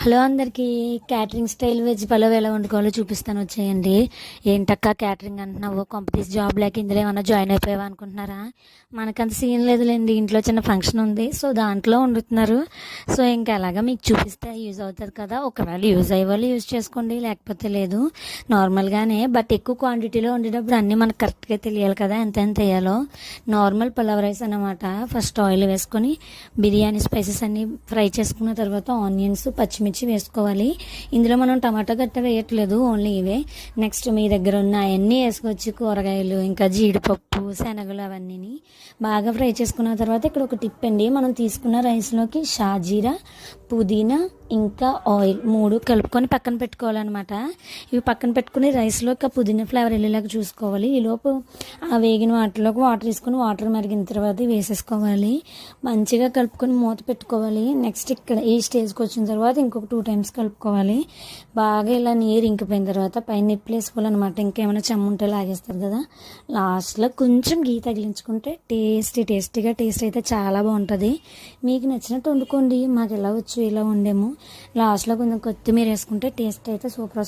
Hello అందరికీ. Catering style veg pulao ఎలా వండుకోవాలో చూపిస్తాను, వచ్చేయండి. ఏంటక్క క్యాటరింగ్ అంటున్నావు, కొంపతీసి జాబ్ లేక ఇందులో ఏమన్నా జాయిన్ అయిపోయావా అనుకుంటున్నారా? మనకంత సీన్ లేదులేండి, ఇంట్లో చిన్న ఫంక్షన్ ఉంది, సో దాంట్లో వండుతున్నారు. సో ఇంకా ఎలాగా మీకు చూపిస్తే యూజ్ అవుతుంది కదా. ఒకవేళ యూజ్ అయ్యే వాళ్ళు యూజ్ చేసుకోండి, లేకపోతే లేదు. నార్మల్గానే బట్ ఎక్కువ క్వాంటిటీలో వండేటప్పుడు అన్నీ మనకు కరెక్ట్గా తెలియాలి కదా, ఎంత ఎంత వేయాలో. నార్మల్ పలావ్ రైస్ అన్నమాట. ఫస్ట్ ఆయిల్ వేసుకొని బిర్యానీ స్పైసెస్ అన్నీ ఫ్రై చేసుకున్న తర్వాత ఆనియన్స్, పచ్చిమిర్చి వేసుకోవాలి. ఇందులో మనం టమాటా గట్ట వేయట్లేదు, ఓన్లీ ఇవే. నెక్స్ట్ మీ దగ్గర ఉన్న అవన్నీ వేసుకోవచ్చు, కూరగాయలు, ఇంకా జీడిపప్పు, శనగలు అవన్నీ బాగా ఫ్రై చేసుకున్న తర్వాత ఇక్కడ ఒక టిప్ అండి. మనం తీసుకున్న రైస్లోకి షాజీరా, పుదీనా, ఇంకా ఆయిల్ 3 కలుపుకొని పక్కన పెట్టుకోవాలన్నమాట. ఇవి పక్కన పెట్టుకుని రైస్లోకి ఆ పుదీనా ఫ్లేవర్ వెళ్ళేలాగా చూసుకోవాలి. ఈలోపు ఆ వేగిన వాటిలోకి వాటర్ తీసుకుని వాటర్ మరిగిన తర్వాత వేసేసుకోవాలి. మంచిగా కలుపుకొని మూత పెట్టుకోవాలి. నెక్స్ట్ ఇక్కడ ఈ స్టేజ్కి వచ్చిన తర్వాత ఇంకొక 2 టైమ్స్ కలుపుకోవాలి. బాగా ఇలా నీరు ఇంకిపోయిన తర్వాత పైన నిప్పులు వేసుకోవాలన్నమాట. ఇంకేమైనా చెమ్ముంటే లాగేస్తారు కదా. లాస్ట్లో కొంచెం గీ తగిలించుకుంటే టేస్టీగా టేస్ట్ అయితే చాలా బాగుంటుంది. మీకు నచ్చినట్టు వండుకోండి, మాకు ఎలా వచ్చు ఇలా వండాము. లాస్ట్లో కొంచెం కొత్తిమీర వేసుకుంటే టేస్ట్ అయితే సూపర్.